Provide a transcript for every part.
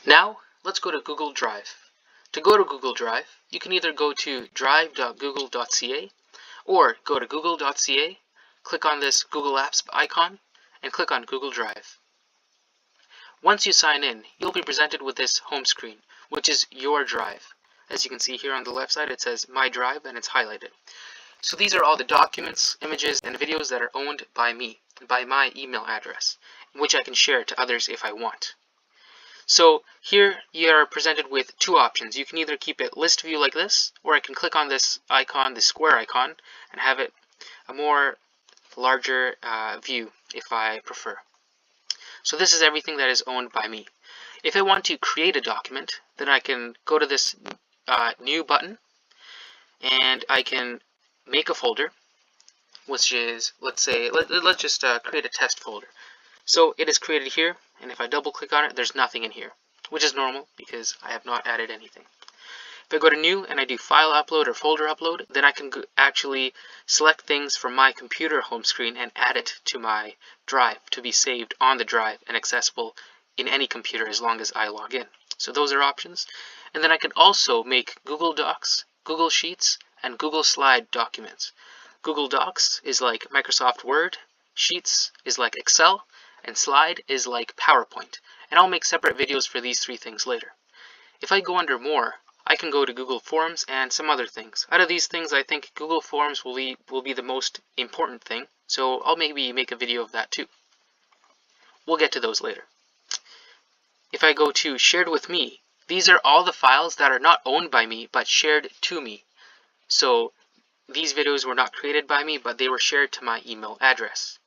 Now, let's go to Google Drive. To go to Google Drive, you can either go to drive.google.ca or go to google.ca, click on this Google Apps icon, and click on Google Drive. Once you sign in, you'll be presented with this home screen, which is your drive. As you can see here on the left side, it says My Drive and it's highlighted. So these are all the documents, images, and videos that are owned by me, by my email address, which I can share to others if I want. So here you are presented with two options. You can either keep it list view like this, or I can click on this icon, the square icon, and have it a more larger view if I prefer. So this is everything that is owned by me. If I want to create a document, then I can go to this new button, and I can make a folder, which is, let's just create a test folder. So it is created here, and if I double click on it, there's nothing in here, which is normal because I have not added anything. If I go to new and I do file upload or folder upload, then I can actually select things from my computer home screen and add it to my drive to be saved on the drive and accessible in any computer as long as I log in. So those are options. And then I can also make Google Docs, Google Sheets, and Google Slide documents. Google Docs is like Microsoft Word, Sheets is like Excel, and Slide is like PowerPoint. And I'll make separate videos for these three things later. If I go under more, I can go to Google Forms and some other things. Out of these things, I think Google Forms will be the most important thing, so I'll maybe make a video of that too. We'll get to those later. If I go to Shared with Me, these are all the files that are not owned by me, but shared to me. So these videos were not created by me, but they were shared to my email address.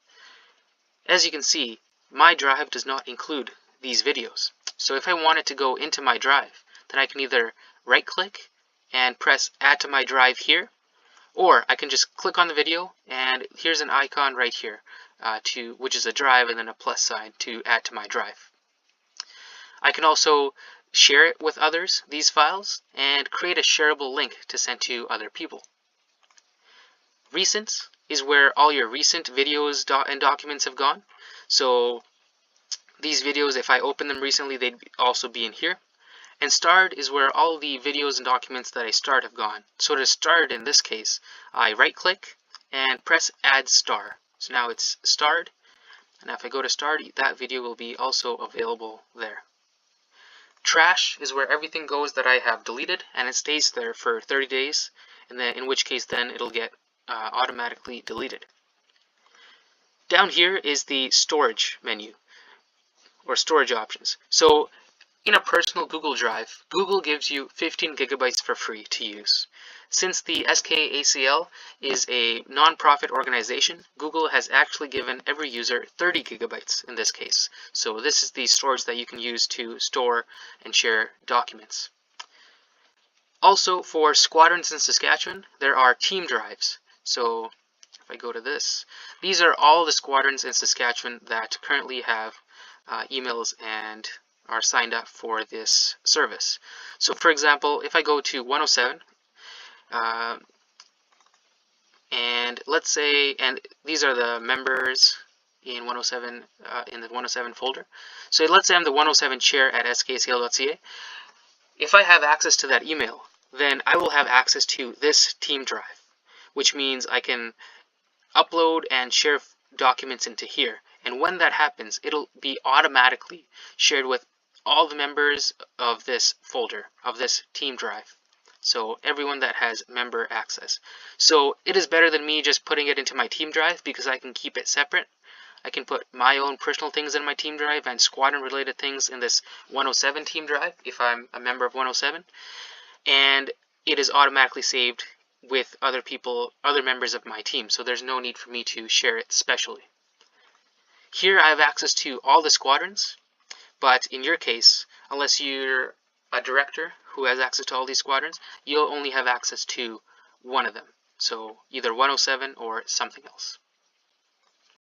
As you can see, my drive does not include these videos. So if I wanted to go into my drive, then I can either right click and press add to my drive here, or I can just click on the video and here's an icon right here which is a drive and then a plus sign to add to my drive. I can also share it with others, these files, and create a shareable link to send to other people. Recent is where all your recent videos and documents have gone. So these videos, if I open them recently, they'd also be in here. And starred is where all the videos and documents that I starred have gone. So to starred in this case, I right click and press add star. So now it's starred, and if I go to starred, that video will be also available there. Trash is where everything goes that I have deleted, and it stays there for 30 days, and then in which case then it'll get automatically deleted. Down here is the storage menu, or storage options. So in a personal Google Drive, Google gives you 15 gigabytes for free to use. Since the SKACL is a non-profit organization, Google has actually given every user 30 gigabytes in this case. So this is the storage that you can use to store and share documents. Also, for squadrons in Saskatchewan, there are team drives. So if I go to this, these are all the squadrons in Saskatchewan that currently have emails and are signed up for this service. So for example, if I go to 107, and let's say, and these are the members in 107 in the 107 folder. So let's say I'm the 107 chair at skacl.ca. If I have access to that email, then I will have access to this team drive, which means I can upload and share documents into here. And when that happens, it'll be automatically shared with all the members of this folder, of this team drive. So everyone that has member access. So it is better than me just putting it into my team drive because I can keep it separate. I can put my own personal things in my team drive and squadron related things in this 107 team drive if I'm a member of 107. And it is automatically saved with other people, other members of my team. So there's no need for me to share it specially. Here I have access to all the squadrons. But in your case, unless you're a director who has access to all these squadrons, you'll only have access to one of them. So either 107 or something else.